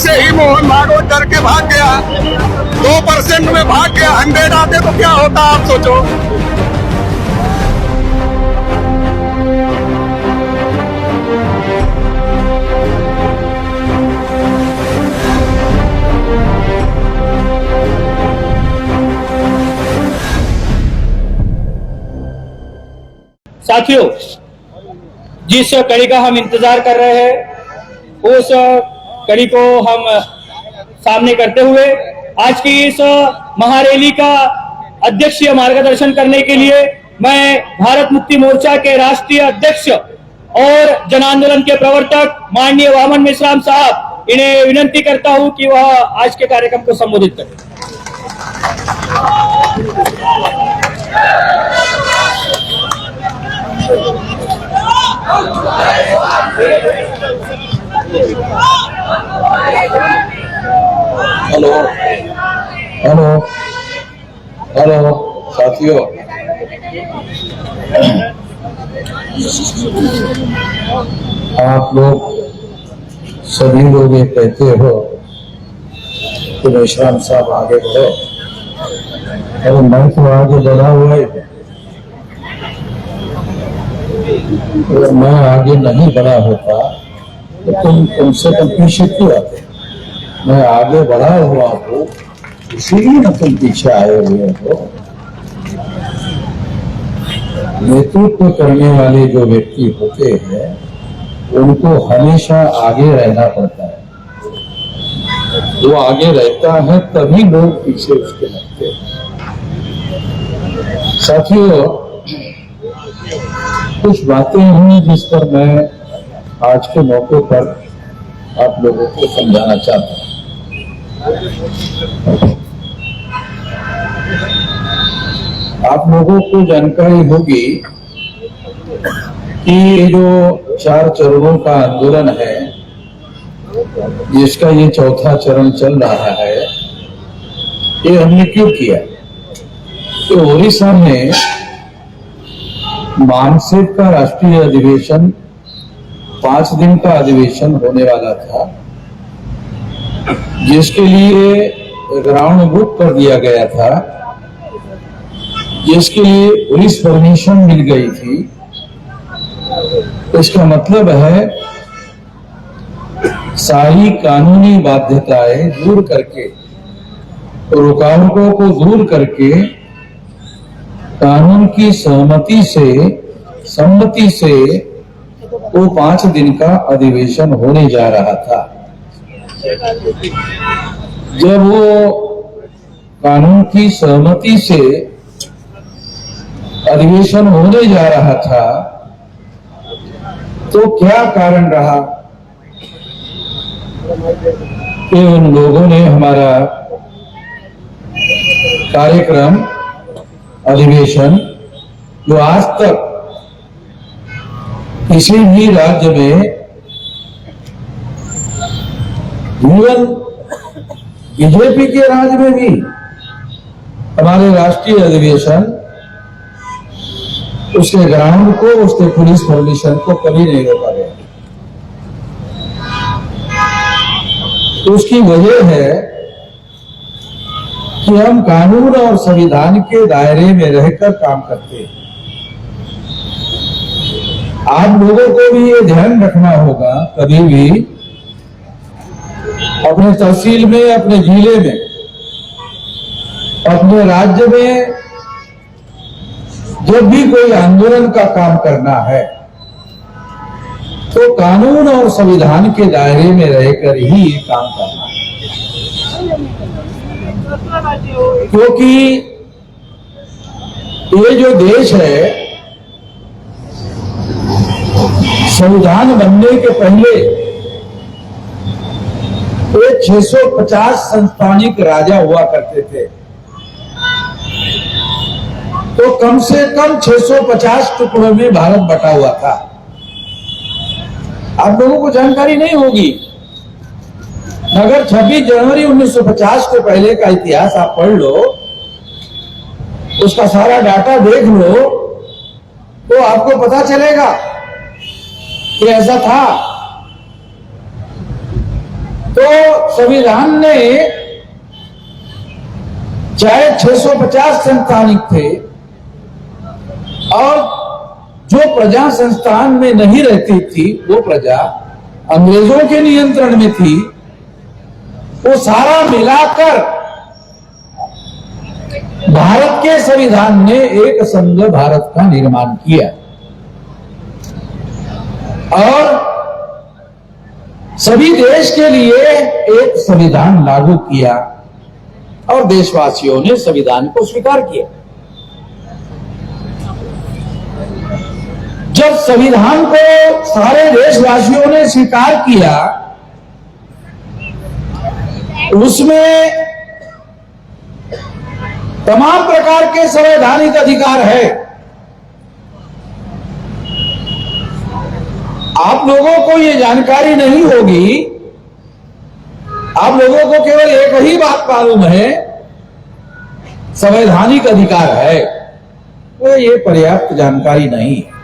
से ही मोहन भागवत डर के भाग गया, 2% में भाग गया। 100 आते तो क्या होता आप सोचो। साथियों, जिस कड़ी का हम इंतजार कर रहे हैं उस कड़ी को हम सामने करते हुए आज की इस महारैली का अध्यक्षीय मार्गदर्शन करने के लिए मैं भारत मुक्ति मोर्चा के राष्ट्रीय अध्यक्ष और जन आंदोलन के प्रवर्तक माननीय वामन मेश्राम साहब, इन्हें विनंती करता हूं कि वह आज के कार्यक्रम को संबोधित करें। हेलो हेलो हेलो साथियों, आप लोग सभी लोग ये कहते हो कि मेश्राम साहब आगे बढ़े, अरे मैं तो आगे बढ़ा हुआ ही। अगर मैं आगे नहीं बढ़ा होता तो तुम कम से कम पीछे क्यों आते? मैं आगे बढ़ा हुआ हूँ, इसीलिए ना तुम पीछे आए हुए हो। नेतृत्व करने वाले जो व्यक्ति होते हैं उनको हमेशा आगे रहना पड़ता है। वो आगे रहता है तभी लोग पीछे उसके लगते हैं। साथियों, कुछ बातें हैं जिस पर मैं आज के मौके पर आप लोगों को समझाना चाहता हूं। आप लोगों को जानकारी होगी कि ये जो 4 चरणों का आंदोलन है, जिसका ये चौथा चरण चल रहा है, ये हमने क्यों किया? तो ओडिशा में मानसिक का राष्ट्रीय अधिवेशन 5 दिन का अधिवेशन होने वाला था, जिसके लिए ग्राउंड बुक कर दिया गया था, जिसके लिए पुलिस परमिशन मिल गई थी। इसका मतलब है सारी कानूनी बाध्यताएं दूर करके, रुकावटों को दूर करके कानून की सम्मति से वो 5 दिन का अधिवेशन होने जा रहा था। जब वो कानून की सहमति से अधिवेशन होने जा रहा था तो क्या कारण रहा कि उन लोगों ने हमारा कार्यक्रम, अधिवेशन, जो आज तक किसी भी राज्य में इवन बीजेपी के राज्य में भी हमारे राष्ट्रीय अधिवेशन, उसके ग्राउंड को, उसके पुलिस परमिशन को कभी नहीं रोका गया। उसकी वजह है कि हम कानून और संविधान के दायरे में रहकर काम करते हैं। आप लोगों को भी ये ध्यान रखना होगा, कभी भी अपने तहसील में, अपने जिले में, अपने राज्य में जब भी कोई आंदोलन का काम करना है तो कानून और संविधान के दायरे में रहकर ही ये काम करना है। क्योंकि ये जो देश है, संविधान बनने के पहले ये 650 संस्थानिक राजा हुआ करते थे। तो कम से कम 650 टुकड़ों में भारत बटा हुआ था। आप लोगों को जानकारी नहीं होगी, मगर 26 जनवरी 1950 के पहले का इतिहास आप पढ़ लो, उसका सारा डाटा देख लो, तो आपको पता चलेगा कि ऐसा था। तो संविधान ने चाहे 650 संस्थानिक थे और जो प्रजा संस्थान में नहीं रहती थी वो प्रजा अंग्रेजों के नियंत्रण में थी, वो सारा मिलाकर भारत के संविधान ने एक संघ भारत का निर्माण किया और सभी देश के लिए एक संविधान लागू किया और देशवासियों ने संविधान को स्वीकार किया। जब संविधान को सारे देशवासियों ने स्वीकार किया, उसमें तमाम प्रकार के संवैधानिक अधिकार है। आप लोगों को ये जानकारी नहीं होगी, आप लोगों को केवल एक ही बात मालूम है, संवैधानिक अधिकार है, तो ये पर्याप्त जानकारी नहीं है।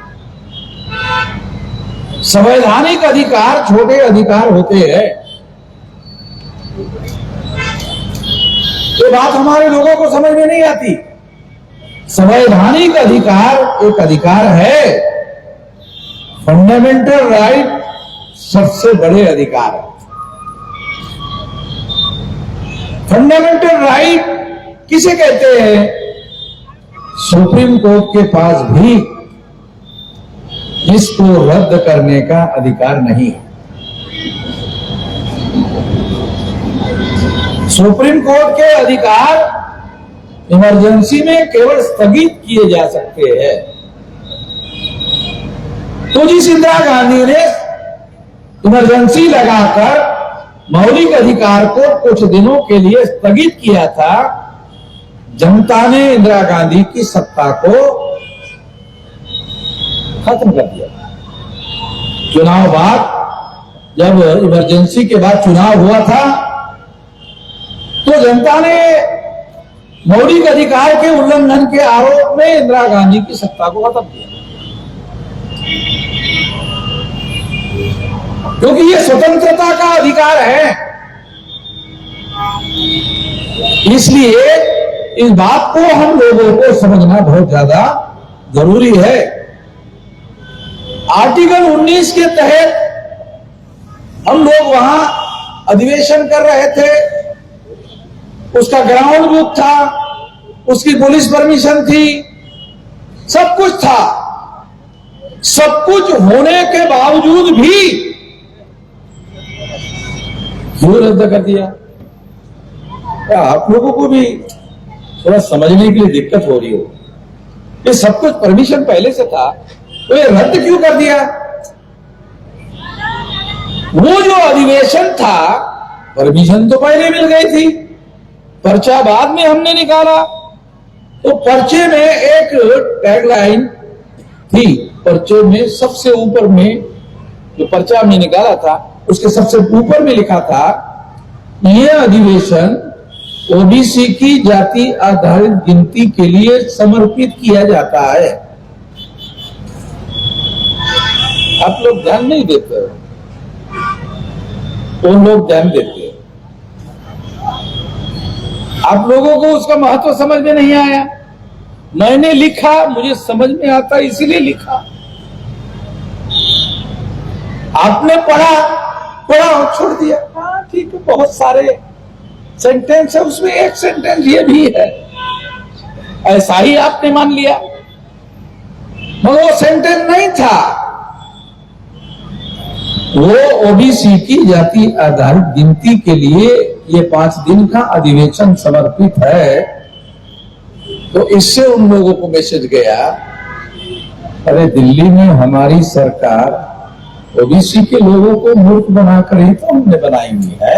संवैधानिक अधिकार छोटे अधिकार होते हैं। ये बात हमारे लोगों को समझ में नहीं आती। संवैधानिक अधिकार एक अधिकार है, फंडामेंटल राइट सबसे बड़े अधिकार है। फंडामेंटल राइट किसे कहते हैं? सुप्रीम कोर्ट के पास भी इसको रद्द करने का अधिकार नहीं है। सुप्रीम कोर्ट के अधिकार इमरजेंसी में केवल स्थगित किए जा सकते हैं। तो जिस इंदिरा गांधी ने इमरजेंसी लगाकर मौलिक अधिकार को कुछ दिनों के लिए स्थगित किया था, जनता ने इंदिरा गांधी की सत्ता को खत्म कर दिया। चुनाव बाद जब इमरजेंसी के बाद चुनाव हुआ था तो जनता ने मौलिक अधिकार के उल्लंघन के आरोप में इंदिरा गांधी की सत्ता को खत्म किया, क्योंकि ये स्वतंत्रता का अधिकार है। इसलिए इस बात को हम लोगों को समझना बहुत ज्यादा जरूरी है। आर्टिकल 19 के तहत हम लोग वहां अधिवेशन कर रहे थे, उसका ग्राउंड बुक था, उसकी पुलिस परमिशन थी, सब कुछ था। सब कुछ होने के बावजूद भी क्यों रद्द कर दिया? आप लोगों को भी थोड़ा समझने के लिए दिक्कत हो रही हो, ये सब कुछ परमिशन पहले से था, तो ये रद्द क्यों कर दिया? वो जो अधिवेशन था, परमिशन तो पहले मिल गई थी, पर्चा बाद में हमने निकाला। तो पर्चे में एक टैगलाइन थी, पर्चे में सबसे ऊपर में जो पर्चा हमने निकाला था उसके सबसे ऊपर में लिखा था, यह अधिवेशन ओबीसी की जाति आधारित गिनती के लिए समर्पित किया जाता है। आप लोग ध्यान नहीं देते, वो लोग ध्यान देते। आप लोगों को उसका महत्व समझ में नहीं आया। मैंने लिखा, मुझे समझ में आता इसीलिए लिखा। आपने पढ़ा और छोड़ दिया। हाँ ठीक है, बहुत सारे सेंटेंस है, उसमें एक सेंटेंस ये भी है, ऐसा ही आपने मान लिया, मगर वो सेंटेंस नहीं था। वो ओबीसी की जाति आधारित गिनती के लिए ये 5 दिन का अधिवेशन समर्पित है। तो इससे उन लोगों को मैसेज गया, अरे दिल्ली में हमारी सरकार ओबीसी के लोगों को मूर्ख बनाकर ही तो हमने बनाई हुई है,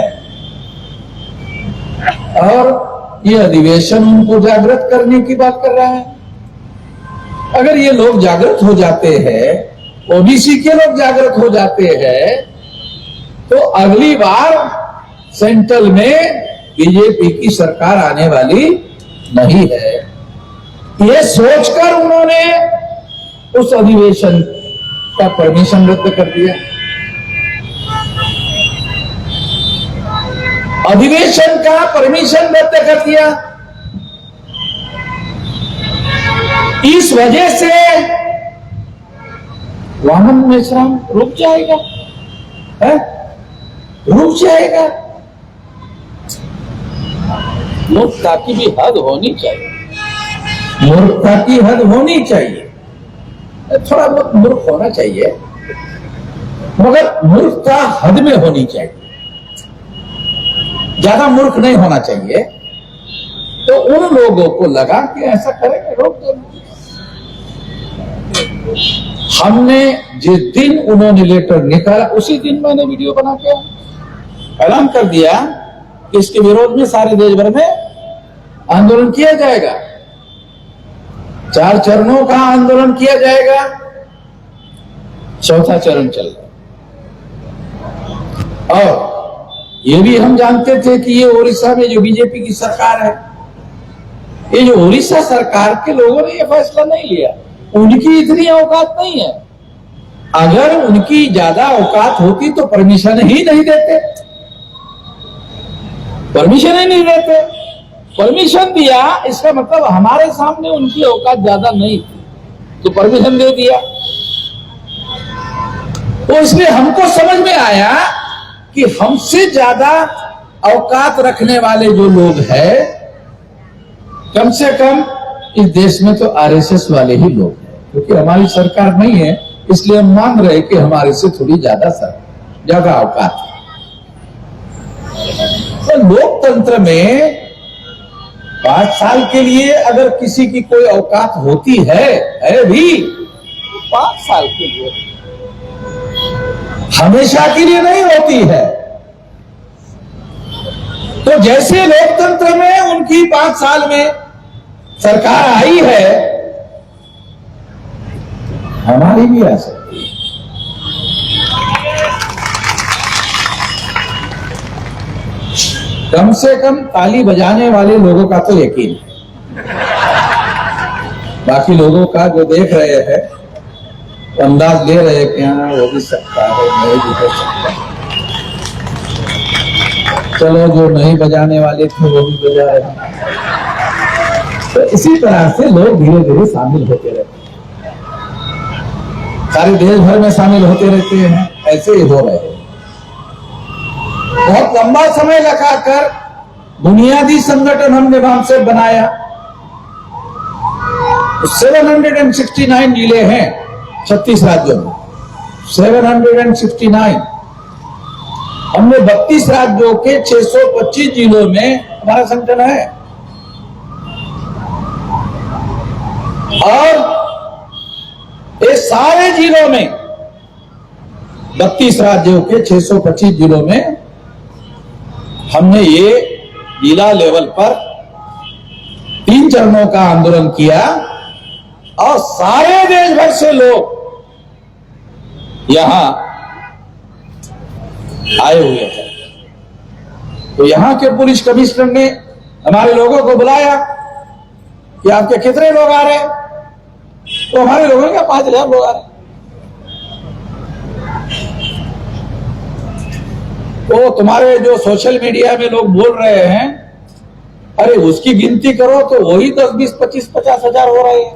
और ये अधिवेशन उनको जागृत करने की बात कर रहा है। अगर ये लोग जागृत हो जाते हैं, ओबीसी के लोग जागृत हो जाते हैं, तो अगली बार सेंट्रल में बीजेपी की सरकार आने वाली नहीं है। ये सोचकर उन्होंने उस अधिवेशन का परमिशन रद्द कर दिया। अधिवेशन का परमिशन रद्द कर दिया। इस वजह से वाहन विश्राम रुक जाएगा, है? रुक जाएगा। मूर्खता की भी हद होनी चाहिए, मूर्खता की हद होनी चाहिए। थोड़ा बहुत मूर्ख होना चाहिए, मगर मूर्खता हद में होनी चाहिए, ज्यादा मूर्ख नहीं होना चाहिए। तो उन लोगों को लगा कि ऐसा करेंगे, रोक देंगे। हमने जिस दिन उन्होंने लेटर निकाला उसी दिन मैंने वीडियो बना के ऐलान कर दिया कि इसके विरोध में सारे देश भर में आंदोलन किया जाएगा। 4 चरणों का आंदोलन किया जाएगा, 4था चरण चल रहा। और ये भी हम जानते थे कि ये उड़ीसा में जो बीजेपी की सरकार है, ये जो उड़ीसा सरकार के लोगों ने ये फैसला नहीं लिया, उनकी इतनी औकात नहीं है। अगर उनकी ज्यादा औकात होती तो परमिशन ही नहीं देते, परमिशन ही नहीं देते। परमिशन दिया, इसका मतलब हमारे सामने उनकी औकात ज्यादा नहीं थी, तो परमिशन दे दिया। तो इसलिए हमको समझ में आया कि हमसे ज्यादा औकात रखने वाले जो लोग हैं, कम से कम इस देश में तो आरएसएस वाले ही लोग हैं, क्योंकि हमारी सरकार नहीं है, इसलिए हम मान रहे कि हमारे से थोड़ी ज्यादा औकात है। तो लोकतंत्र में 5 साल के लिए अगर किसी की कोई औकात होती है भी, 5 साल के लिए, हमेशा के लिए नहीं होती है। तो जैसे लोकतंत्र में उनकी 5 साल में सरकार आई है, हमारी भी आ सकती है। कम से कम ताली बजाने वाले लोगों का तो यकीन है, बाकी लोगों का जो देख रहे हैं, अंदाज ले रहे हैं कि हाँ हो भी सकता है, नहीं भी हो सकता है। चलो, जो नहीं बजाने वाले थे वो भी बजा रहे हैं। तो इसी तरह से लोग धीरे धीरे शामिल होते रहते हैं, सारे देश भर में शामिल होते रहते हैं, ऐसे ही हो रहे हैं। बहुत लंबा समय लगाकर बुनियादी संगठन हमने वहां से बनाया। 769 जिले हैं 36 राज्यों में, 769। हमने 32 राज्यों के 625 जिलों में हमारा संगठन है, और ये सारे जिलों में 32 राज्यों के 625 जिलों में हमने ये जिला लेवल पर 3 चरणों का आंदोलन किया, और सारे देश भर से लोग यहां आए हुए थे। तो यहां के पुलिस कमिश्नर ने हमारे लोगों को बुलाया कि आपके कितने लोग आ रहे हैं? तो हमारे लोगों के 5000 लोग आ रहे हैं। तो तुम्हारे जो सोशल मीडिया में लोग बोल रहे हैं, अरे उसकी गिनती करो तो वही 10, 20, 25, 50 हजार हो रहे हैं।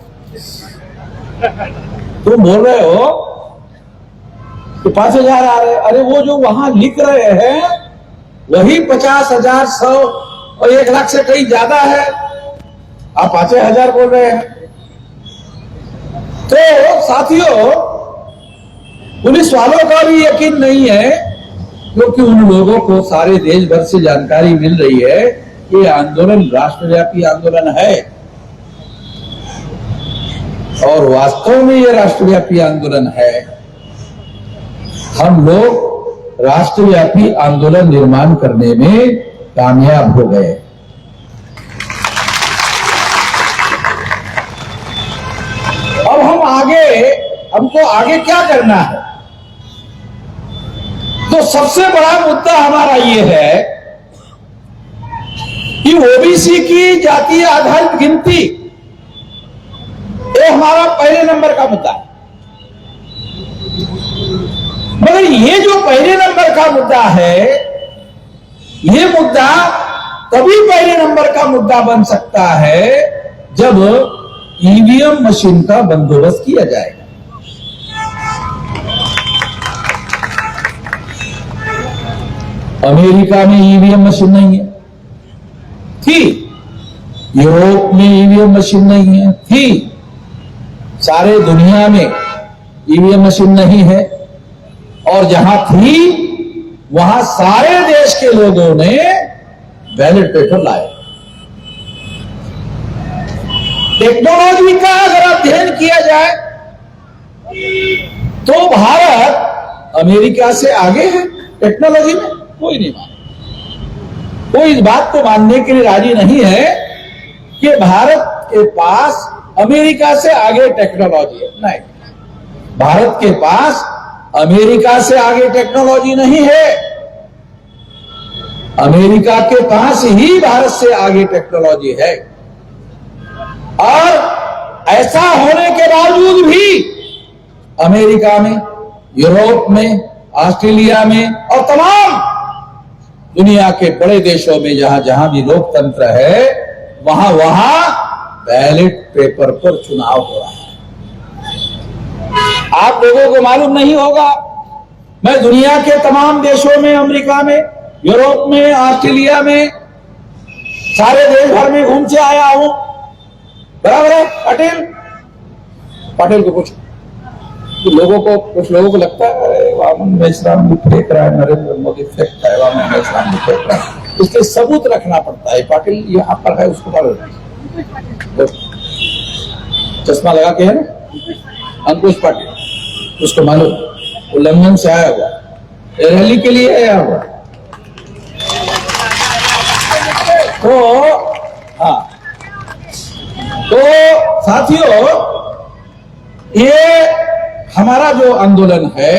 तुम बोल रहे हो कि 5000 आ रहे हैं, अरे वो जो वहां लिख रहे हैं वही 50,000, 100 और 1 लाख से कहीं ज्यादा है, आप 5000 बोल रहे हैं। तो साथियों, पुलिस वालों का भी यकीन नहीं है, क्योंकि उन लोगों को सारे देश भर से जानकारी मिल रही है कि आंदोलन राष्ट्रव्यापी आंदोलन है, और वास्तव में ये राष्ट्रव्यापी आंदोलन है। हम लोग राष्ट्रव्यापी आंदोलन निर्माण करने में कामयाब हो गए। अब हमको आगे क्या करना है? तो सबसे बड़ा मुद्दा हमारा ये है कि ओबीसी की जातीय आधारित गिनती, ये हमारा पहले नंबर का मुद्दा है। मगर ये जो पहले नंबर का मुद्दा है, ये मुद्दा तभी पहले नंबर का मुद्दा बन सकता है जब ईवीएम मशीन का बंदोबस्त किया जाएगा। अमेरिका में ईवीएम मशीन नहीं है, थी। यूरोप में ईवीएम मशीन नहीं है, थी। सारे दुनिया में ईवीएम मशीन नहीं है, और जहां थी वहां सारे देश के लोगों ने बैलेट पेपर लाए। टेक्नोलॉजी का अगर अध्ययन किया जाए तो भारत अमेरिका से आगे है टेक्नोलॉजी में। कोई नहीं माने, कोई इस बात को मानने के लिए राजी नहीं है कि भारत के पास अमेरिका से आगे टेक्नोलॉजी है। नहीं, भारत के पास अमेरिका से आगे टेक्नोलॉजी नहीं है। अमेरिका के पास ही भारत से आगे टेक्नोलॉजी है। और ऐसा होने के बावजूद भी अमेरिका में, यूरोप में, ऑस्ट्रेलिया में और तमाम दुनिया के बड़े देशों में जहां जहां भी लोकतंत्र है वहां वहां बैलेट पेपर पर चुनाव हो रहा है। आप लोगों को मालूम नहीं होगा, मैं दुनिया के तमाम देशों में, अमेरिका में, यूरोप में, ऑस्ट्रेलिया में, सारे देश भर में घूम से आया हूं। बराबर है? पटेल को पूछो। कुछ लोगों को लगता है वामन मेश्राम भी फेंक रहा है, नरेंद्र मोदी फेंकता है, वामन मेश्राम भी फेंक रहा है। इसलिए सबूत रखना पड़ता है। पाटिल यहां पर है, उसको मालूम, चश्मा लगा के है ना, अंकुश पाटिल, उसको मालूम, वो लंदन से आया हुआ, रैली के लिए आया हुआ। तो हाँ, तो साथियों, ये हमारा जो आंदोलन है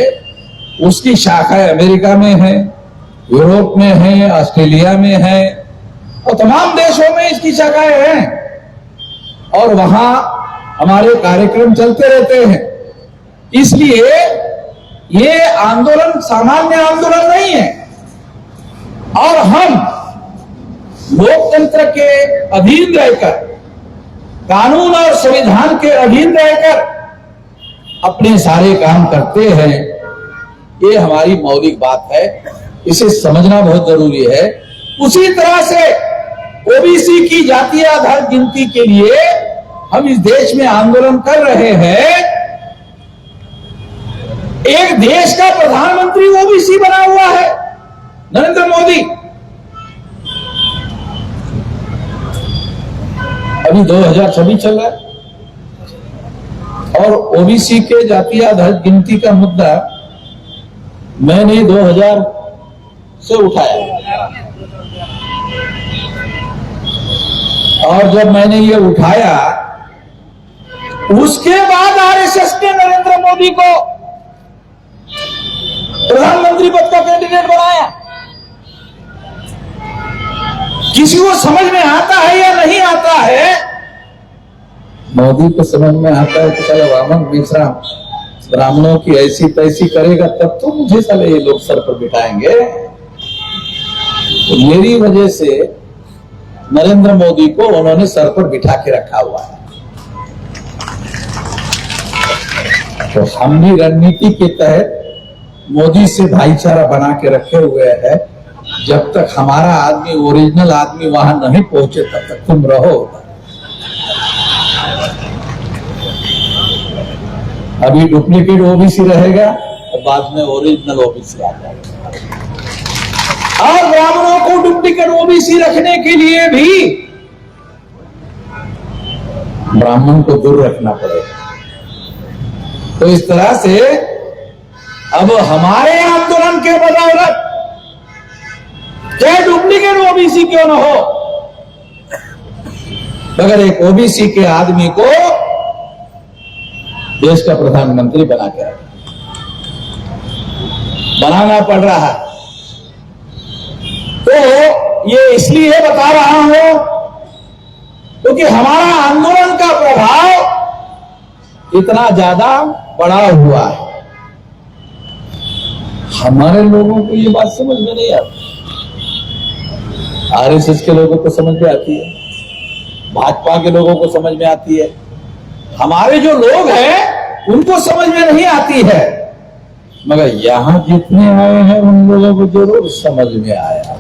उसकी शाखाएं अमेरिका में है, यूरोप में है, ऑस्ट्रेलिया में है और तमाम देशों में इसकी शाखाएं हैं और वहां हमारे कार्यक्रम चलते रहते हैं। इसलिए ये आंदोलन सामान्य आंदोलन नहीं है और हम लोकतंत्र के अधीन रहकर, कानून और संविधान के अधीन रहकर अपने सारे काम करते हैं। ये हमारी मौलिक बात है, इसे समझना बहुत जरूरी है। उसी तरह से ओबीसी की जातीय आधार गिनती के लिए हम इस देश में आंदोलन कर रहे हैं। एक देश का प्रधानमंत्री ओबीसी बना हुआ है, नरेंद्र मोदी। अभी 2026 चल रहा है और ओबीसी के जातीय आधार गिनती का मुद्दा मैंने 2000 से उठाया और जब मैंने ये उठाया उसके बाद आरएसएस ने नरेंद्र मोदी को प्रधानमंत्री पद का कैंडिडेट बनाया। किसी को समझ में आता है या नहीं आता है? मोदी को समझ में आता है कि चलो वामन मेश्राम ब्राह्मणों की ऐसी तैसी करेगा तब तो मुझे साले ये लोग सर पर बिठाएंगे। तो मेरी वजह से नरेंद्र मोदी को उन्होंने सर पर बिठा के रखा हुआ है। तो हम भी रणनीति के तहत मोदी से भाईचारा बना के रखे हुए हैं। जब तक हमारा आदमी, ओरिजिनल आदमी वहां नहीं पहुंचे तब तक तुम रहो। अभी डुप्लीकेट ओबीसी रहेगा और बाद में ओरिजिनल ओबीसी आ जाएगा। और ब्राह्मणों को डुप्लीकेट ओबीसी रखने के लिए भी ब्राह्मण को दूर रखना पड़ेगा। तो इस तरह से अब हमारे आंदोलन के बदौलत चाहे डुप्लीकेट ओबीसी क्यों न हो, मगर एक ओबीसी के आदमी को देश का प्रधानमंत्री बना के बनाना पड़ रहा है। तो ये इसलिए बता रहा हूं क्योंकि हमारा आंदोलन का प्रभाव इतना ज्यादा बढ़ा हुआ है। हमारे लोगों को ये बात समझ में नहीं आती। आरएसएस के लोगों को समझ में आती है, भाजपा के लोगों को समझ में आती है, हमारे जो लोग हैं उनको समझ में नहीं आती है, मगर यहां जितने आए हैं उन लोगों को जरूर समझ में आया।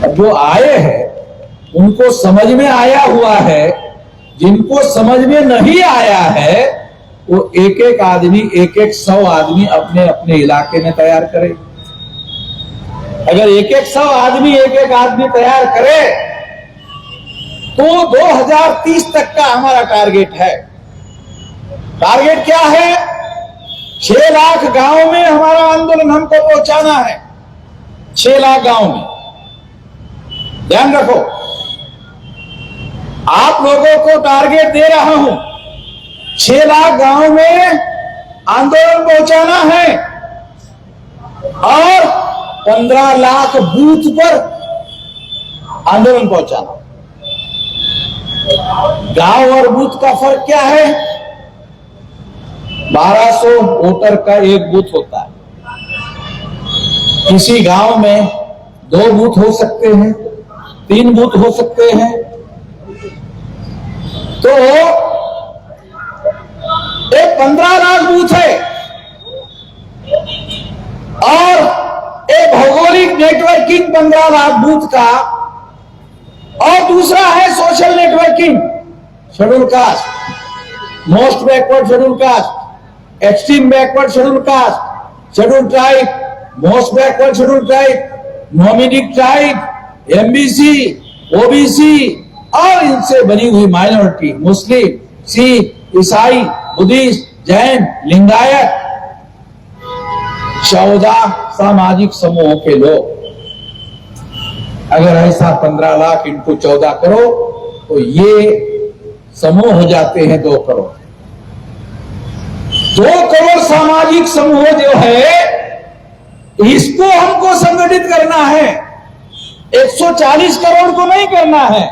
अब जो आए हैं उनको समझ में आया हुआ है, जिनको समझ में नहीं आया है वो एक एक आदमी, एक एक 100 आदमी अपने अपने इलाके में तैयार करे। अगर एक एक 100 आदमी, एक एक आदमी तैयार करे तो 2030 तक का हमारा टारगेट है। टारगेट क्या है? 6 लाख गांव में हमारा आंदोलन हमको पहुंचाना है। 6 लाख गांव में, ध्यान रखो, आप लोगों को टारगेट दे रहा हूं, 6 लाख गांव में आंदोलन पहुंचाना है और 15 लाख बूथ पर आंदोलन पहुंचाना। गांव और बूथ का फर्क क्या है? 1200 वोटर का एक बूथ होता है। किसी गांव में 2 बूथ हो सकते हैं, 3 बूथ हो सकते हैं। तो एक 15 लाख बूथ है और एक भौगोलिक नेटवर्किंग 15 लाख बूथ का, और दूसरा है social networking, schedule caste, most backward schedule caste, extreme backward schedule caste, schedule tribe, most backward schedule tribe, nomadic tribe, MBC, OBC और इनसे बनी हुई माइनॉरिटी, मुस्लिम, सिख, ईसाई, बुद्धिस्ट, जैन, लिंगायत, 14 सामाजिक समूहों के लोग। अगर ऐसा 15 लाख इंटू 14 करो तो ये समूह हो जाते हैं 2 करोड़। 2 करोड़ सामाजिक समूह जो है इसको हमको संगठित करना है। 140 करोड़ को नहीं करना है,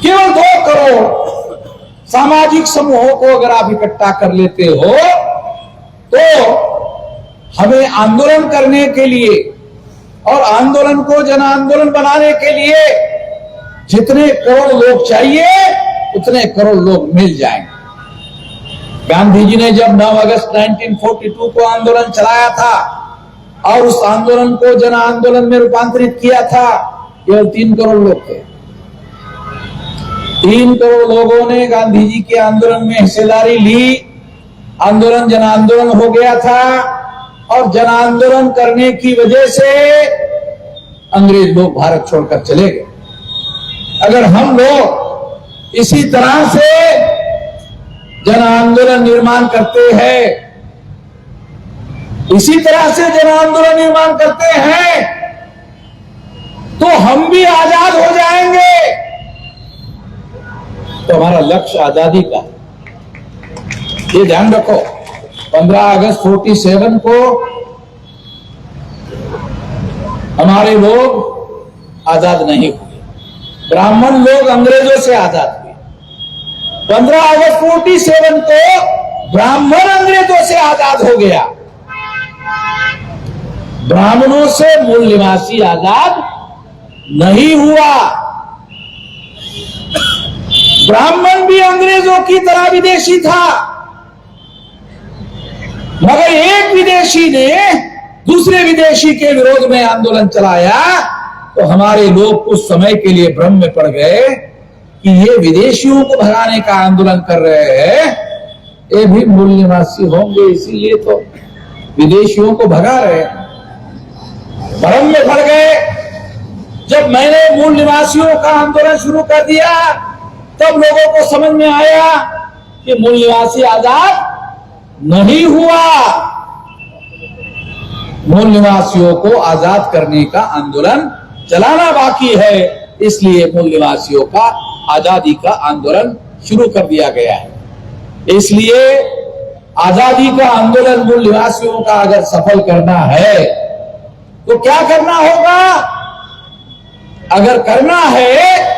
केवल 2 करोड़ सामाजिक समूहों को अगर आप इकट्ठा कर लेते हो तो हमें आंदोलन करने के लिए और आंदोलन को जन आंदोलन बनाने के लिए जितने करोड़ लोग चाहिए उतने करोड़ लोग मिल जाएंगे। गांधी जी ने जब 9 अगस्त 1942 को आंदोलन चलाया था और उस आंदोलन को जन आंदोलन में रूपांतरित किया था, केवल 3 करोड़ लोग थे। 3 करोड़ लोगों ने गांधी जी के आंदोलन में हिस्सेदारी ली, आंदोलन जन आंदोलन हो गया था और जन आंदोलन करने की वजह से अंग्रेज लोग भारत छोड़कर चले गए। अगर हम लोग इसी तरह से जन आंदोलन निर्माण करते हैं, इसी तरह से जन आंदोलन निर्माण करते हैं तो हम भी आजाद हो जाएंगे। तो हमारा लक्ष्य आजादी का, ये ध्यान रखो। 15 अगस्त 47 को हमारे लोग आजाद नहीं हुए, ब्राह्मण लोग अंग्रेजों से आजाद हुए। 15 अगस्त 47 को ब्राह्मण अंग्रेजों से आजाद हो गया। ब्राह्मणों से मूल निवासी आजाद नहीं हुआ। ब्राह्मण भी अंग्रेजों की तरह विदेशी था, मगर एक विदेशी ने दूसरे विदेशी के विरोध में आंदोलन चलाया तो हमारे लोग उस समय के लिए भ्रम में पड़ गए कि ये विदेशियों को भगाने का आंदोलन कर रहे हैं, ये भी मूल निवासी होंगे इसीलिए तो विदेशियों को भगा रहे हैं। भ्रम में पड़ गए। जब मैंने मूल निवासियों का आंदोलन शुरू कर दिया तब लोगों को समझ में आया कि मूल निवासी आजाद नहीं हुआ। मूल निवासियों को आजाद करने का आंदोलन चलाना बाकी है, इसलिए मूल निवासियों का आजादी का आंदोलन शुरू कर दिया गया है। इसलिए आजादी का आंदोलन मूल निवासियों का अगर सफल करना है तो क्या करना होगा? अगर करना है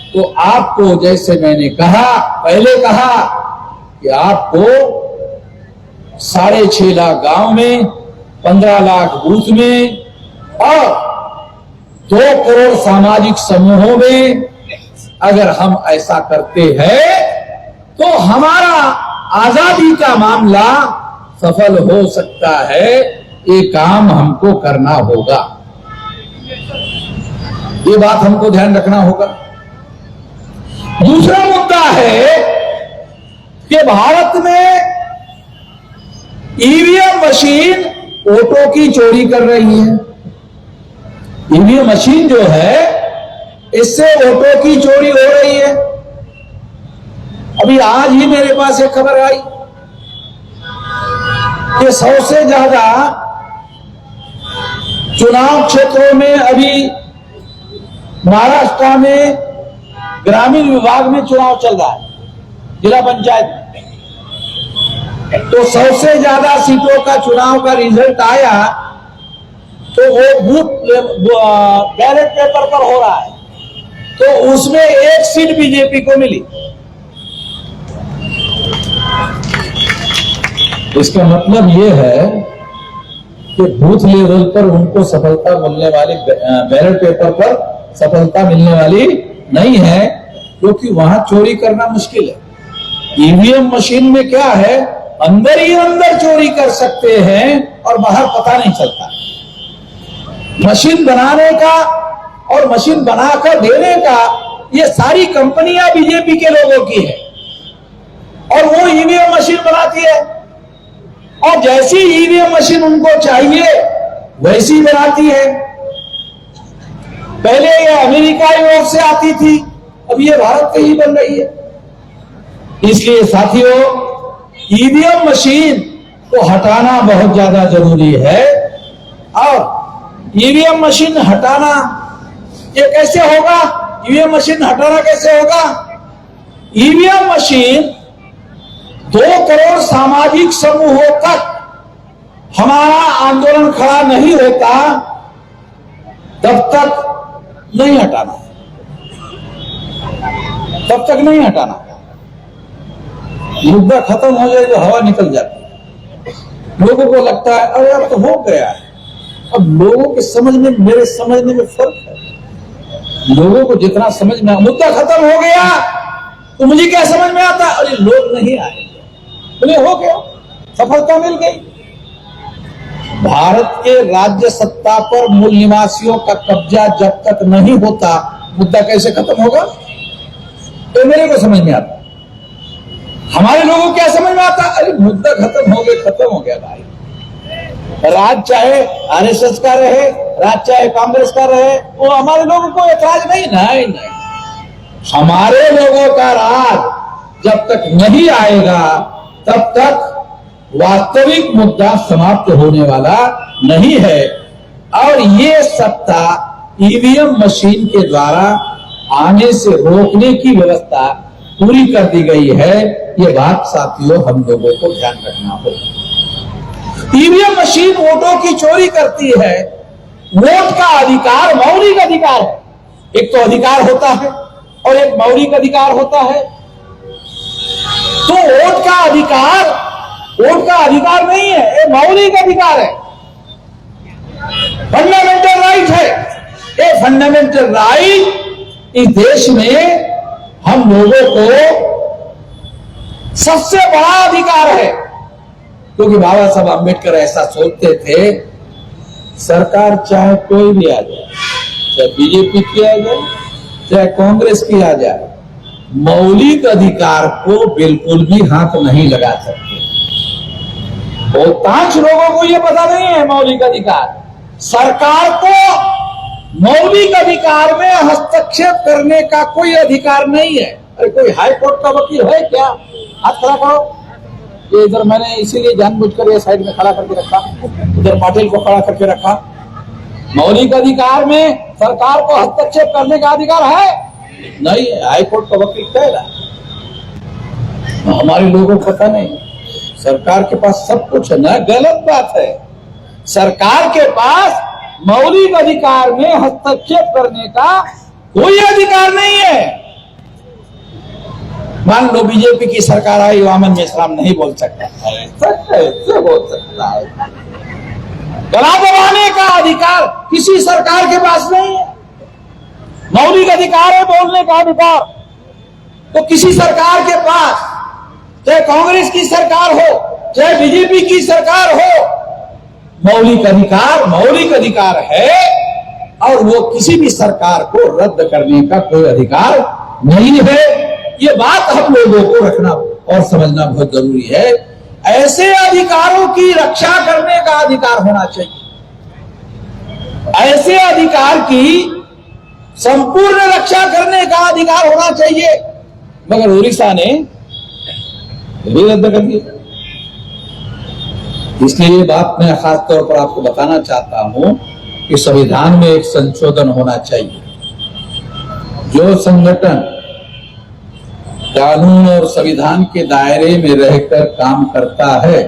तो आपको, जैसे मैंने कहा, पहले कहा कि आपको 6.5 लाख गांव में, 15 लाख बूथ में और 2 करोड़ सामाजिक समूहों में अगर हम ऐसा करते हैं तो हमारा आजादी का मामला सफल हो सकता है। ये काम हमको करना होगा, ये बात हमको ध्यान रखना होगा। दूसरा मुद्दा है कि भारत में ईवीएम मशीन वोटों की चोरी कर रही है। ईवीएम मशीन जो है इससे वोटों की चोरी हो रही है। अभी आज ही मेरे पास एक खबर आई कि 100 से ज्यादा चुनाव क्षेत्रों में अभी महाराष्ट्र में ग्रामीण विभाग में चुनाव चल रहा है, जिला पंचायत में। तो 100 से ज्यादा सीटों का चुनाव का रिजल्ट आया तो वो बूथ बैलेट पेपर पर हो रहा है, तो उसमें 1 सीट बीजेपी को मिली। इसका मतलब ये है कि बूथ लेवल पर उनको सफलता मिलने वाली, बैलेट पेपर पर सफलता मिलने वाली नहीं है, क्योंकि वहां चोरी करना मुश्किल है। ईवीएम मशीन में क्या है, अंदर ही अंदर चोरी कर सकते हैं और बाहर पता नहीं चलता। मशीन बनाने का और मशीन बनाकर देने का ये सारी कंपनियां बीजेपी के लोगों की है, और वो ईवीएम मशीन बनाती है, और जैसी ईवीएम मशीन उनको चाहिए वैसी बनाती है। पहले ये अमेरिका की ओर से आती थी, अब ये भारत की ही बन रही है। इसलिए साथियों, ईवीएम मशीन को हटाना बहुत ज्यादा जरूरी है। और ईवीएम मशीन हटाना ये कैसे होगा? ईवीएम मशीन हटाना कैसे होगा? ईवीएम मशीन 2 करोड़ सामाजिक समूहों तक हमारा आंदोलन खड़ा नहीं होता तब तक नहीं हटाना, तब तक नहीं हटाना। मुद्दा खत्म हो जाए तो हवा निकल जाती है। लोगों को लगता है अरे अब तो हो गया है। अब लोगों के समझ में, मेरे समझने में फर्क है। लोगों को जितना समझ में, मुद्दा खत्म हो गया तो मुझे क्या समझ में आता, अरे लोग नहीं आए, बोले हो गया, सफलता मिल गई। भारत के राज्य सत्ता पर मूल निवासियों का कब्जा जब तक नहीं होता, मुद्दा कैसे खत्म होगा? तो मेरे को समझ में आता। हमारे लोगों को क्या समझ में आता, अरे मुद्दा खत्म हो गया भाई। राज चाहे आरएसएस का रहे, राज चाहे कांग्रेस का रहे, वो हमारे लोगों को ऐतराज नहीं। हमारे लोगों का राज जब तक नहीं आएगा तब तक वास्तविक मुद्दा समाप्त होने वाला नहीं है। और ये सत्ता ईवीएम मशीन के द्वारा आने से रोकने की व्यवस्था पूरी कर दी गई है। ये बात साथियों हम लोगों को ध्यान रखना होगा। ईवीएम मशीन वोटों की चोरी करती है। वोट का अधिकार मौलिक अधिकार है। एक तो अधिकार होता है और एक मौलिक अधिकार होता है। तो वोट का अधिकार नहीं है, ये मौलिक अधिकार है, फंडामेंटल राइट है। ये फंडामेंटल राइट इस देश में हम लोगों को सबसे बड़ा अधिकार है, क्योंकि बाबा साहब अम्बेडकर ऐसा सोचते थे, सरकार चाहे कोई भी आ जाए, चाहे बीजेपी की आ जाए, चाहे कांग्रेस की आ जाए, मौलिक अधिकार को बिल्कुल भी हाथ नहीं लगा सकते। बहुतांश लोगों को यह पता नहीं है मौलिक अधिकार। सरकार को मौलिक अधिकार में हस्तक्षेप करने का कोई अधिकार नहीं है। अरे कोई हाई कोर्ट का वकील है क्या? हाथ खड़ा करो। ये इधर मैंने इसीलिए जानबूझकर ये साइड में खड़ा करके रखा, उधर पाटिल को खड़ा करके रखा। मौलिक अधिकार में सरकार को हस्तक्षेप करने का अधिकार है नहीं। हाई कोर्ट का वकील कह रहा, हमारे लोगों को पता नहीं। सरकार के पास सब कुछ है ना, गलत बात है। सरकार के पास मौलिक अधिकार में हस्तक्षेप करने का कोई अधिकार नहीं है। मान लो बीजेपी की सरकार आई, वामन मेश्राम नहीं बोल सकता है, कैसे बोल सकता है? गला दबाने का अधिकार अधिकार किसी सरकार के पास नहीं है। मौलिक अधिकार है बोलने का अधिकार, तो किसी सरकार के पास, चाहे कांग्रेस की सरकार हो चाहे बीजेपी की सरकार हो, मौलिक अधिकार है और वो किसी भी सरकार को रद्द करने का कोई अधिकार नहीं है। ये बात हम लोगों को रखना और समझना बहुत जरूरी है। ऐसे अधिकारों की रक्षा करने का अधिकार होना चाहिए, ऐसे अधिकार की संपूर्ण रक्षा करने का अधिकार होना चाहिए, मगर उड़ीसा ने भी रद्द कर दिया। इसलिए ये बात मैं खास तौर पर आपको बताना चाहता हूं कि संविधान में एक संशोधन होना चाहिए। जो संगठन कानून और संविधान के दायरे में रहकर काम करता है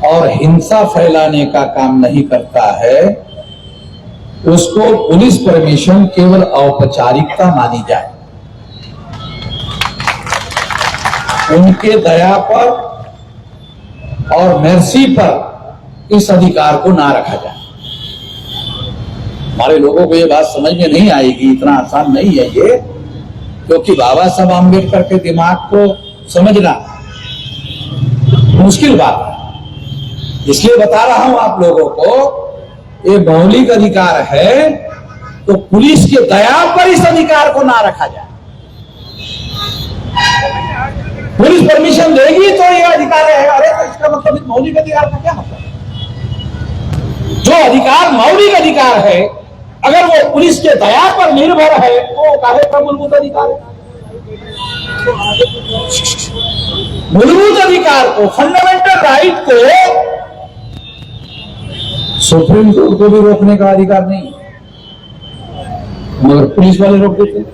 और हिंसा फैलाने का काम नहीं करता है, उसको पुलिस परमिशन केवल औपचारिकता मानी जाए, उनके दया पर और मर्सी पर इस अधिकार को ना रखा जाए। हमारे लोगों को ये बात समझ में नहीं आएगी, इतना आसान नहीं है ये, क्योंकि बाबा साहब आम्बेडकर के दिमाग को समझना मुश्किल बात है। इसलिए बता रहा हूं आप लोगों को, ये मौलिक अधिकार है तो पुलिस के दया पर इस अधिकार को ना रखा जाए। पुलिस परमिशन देगी तो ये अधिकार है। अरे तो इसका मतलब मौलिक अधिकार का क्या मतलब? जो अधिकार मौलिक अधिकार है, अगर वो पुलिस के दया पर निर्भर है तो काहे का मूलभूत अधिकार है? मूलभूत अधिकार को, फंडामेंटल राइट को सुप्रीम कोर्ट को भी रोकने का अधिकार नहीं, मगर पुलिस वाले रोक देते हैं।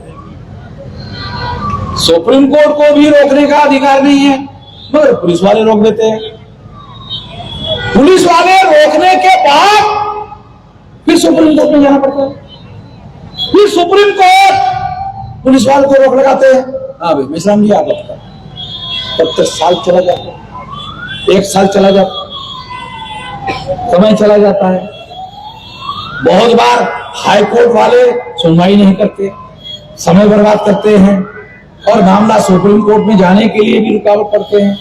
सुप्रीम कोर्ट को भी रोकने का अधिकार नहीं है, मगर पुलिस वाले रोक देते हैं। पुलिस वाले रोकने के बाद फिर सुप्रीम कोर्ट में जाना पड़ता है, फिर सुप्रीम कोर्ट पुलिस वाले को रोक लगाते हैं। हाँ भाई मिश्राम जी, आप बताओ, तब तक साल चला जाता है, 1 साल चला जाता, समय चला जाता है। बहुत बार हाई कोर्ट वाले सुनवाई नहीं करते, समय बर्बाद करते हैं और मामला सुप्रीम कोर्ट में जाने के लिए भी रुकावट करते हैं।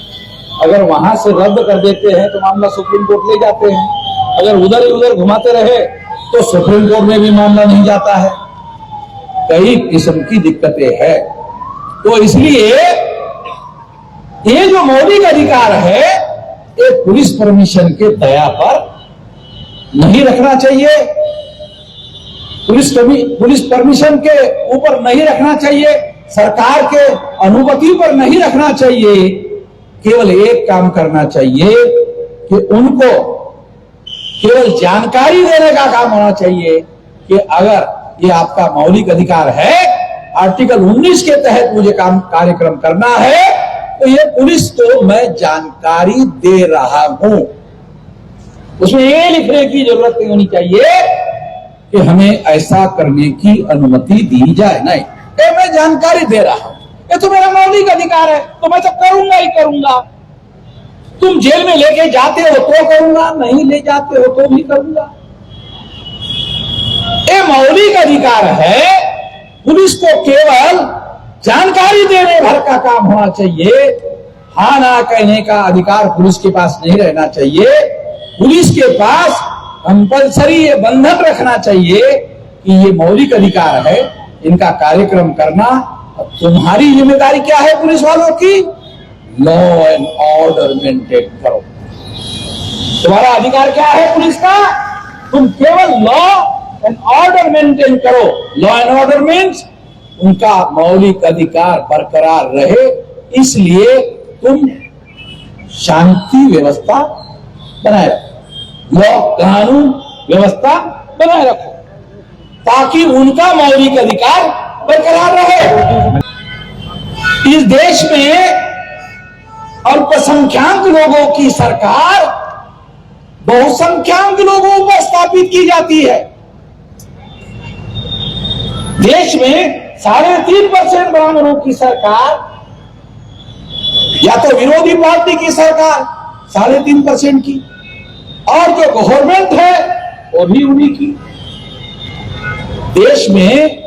अगर वहां से रद्द कर देते हैं तो मामला सुप्रीम कोर्ट ले जाते हैं, अगर उधर ही उधर घुमाते रहे तो सुप्रीम कोर्ट में भी मामला नहीं जाता है। कई किस्म की दिक्कतें हैं। तो इसलिए ये जो मौलिक अधिकार है, ये पुलिस परमिशन के दया पर नहीं रखना चाहिए, पुलिस परमिशन के ऊपर नहीं रखना चाहिए, सरकार के अनुमति पर नहीं रखना चाहिए। केवल एक काम करना चाहिए कि उनको केवल जानकारी देने का काम होना चाहिए कि अगर ये आपका मौलिक अधिकार है, आर्टिकल 19 के तहत मुझे कार्यक्रम करना है, तो ये पुलिस को मैं जानकारी दे रहा हूं। उसमें ये लिखने की जरूरत नहीं होनी चाहिए कि हमें ऐसा करने की अनुमति दी जाए, नहीं, ये मैं जानकारी दे रहा हूं, ये तो मेरा मौलिक अधिकार है, तो मैं तो करूंगा ही करूंगा। तुम जेल में लेके जाते हो तो करूंगा, नहीं ले जाते हो तो भी करूंगा। ये मौलिक अधिकार है, पुलिस को केवल जानकारी देने भर का काम होना चाहिए, हाँ ना कहने का अधिकार पुलिस के पास नहीं रहना चाहिए। पुलिस के पास कंपल्सरी ये बंधन रखना चाहिए कि ये मौलिक अधिकार है, इनका कार्यक्रम करना। तुम्हारी जिम्मेदारी क्या है पुलिस वालों की? लॉ एंड ऑर्डर मेंटेन करो। तुम्हारा अधिकार क्या है पुलिस का? तुम केवल लॉ एंड ऑर्डर मेंटेन करो। लॉ एंड ऑर्डर मीन्स उनका मौलिक अधिकार बरकरार रहे, इसलिए तुम शांति व्यवस्था बनाए रखो, लॉ कानून व्यवस्था बनाए रखो, ताकि उनका मौलिक अधिकार बरकरार रहे। इस देश में अल्पसंख्यक लोगों की सरकार बहुसंख्यक लोगों पर स्थापित की जाती है। देश में 3.5% ब्राह्मणों की सरकार या तो विरोधी पार्टी की सरकार 3.5% की, और जो गवर्नमेंट है वो वो भी उन्हीं की। देश में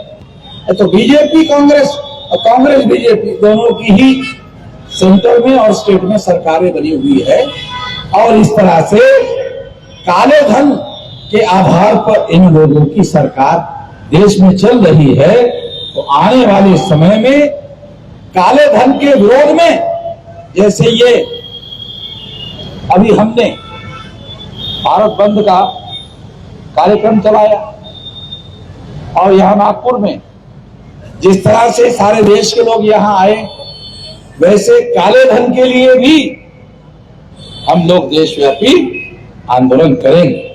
तो बीजेपी कांग्रेस और कांग्रेस बीजेपी दोनों की ही सेंटर में और स्टेट में सरकारें बनी हुई है, और इस तरह से काले धन के आधार पर इन लोगों की सरकार देश में चल रही है। तो आने वाले समय में काले धन के विरोध में, जैसे ये अभी हमने भारत बंद का कार्यक्रम चलाया और यहां नागपुर में जिस तरह से सारे देश के लोग यहां आए, वैसे काले धन के लिए भी हम लोग देशव्यापी आंदोलन करेंगे।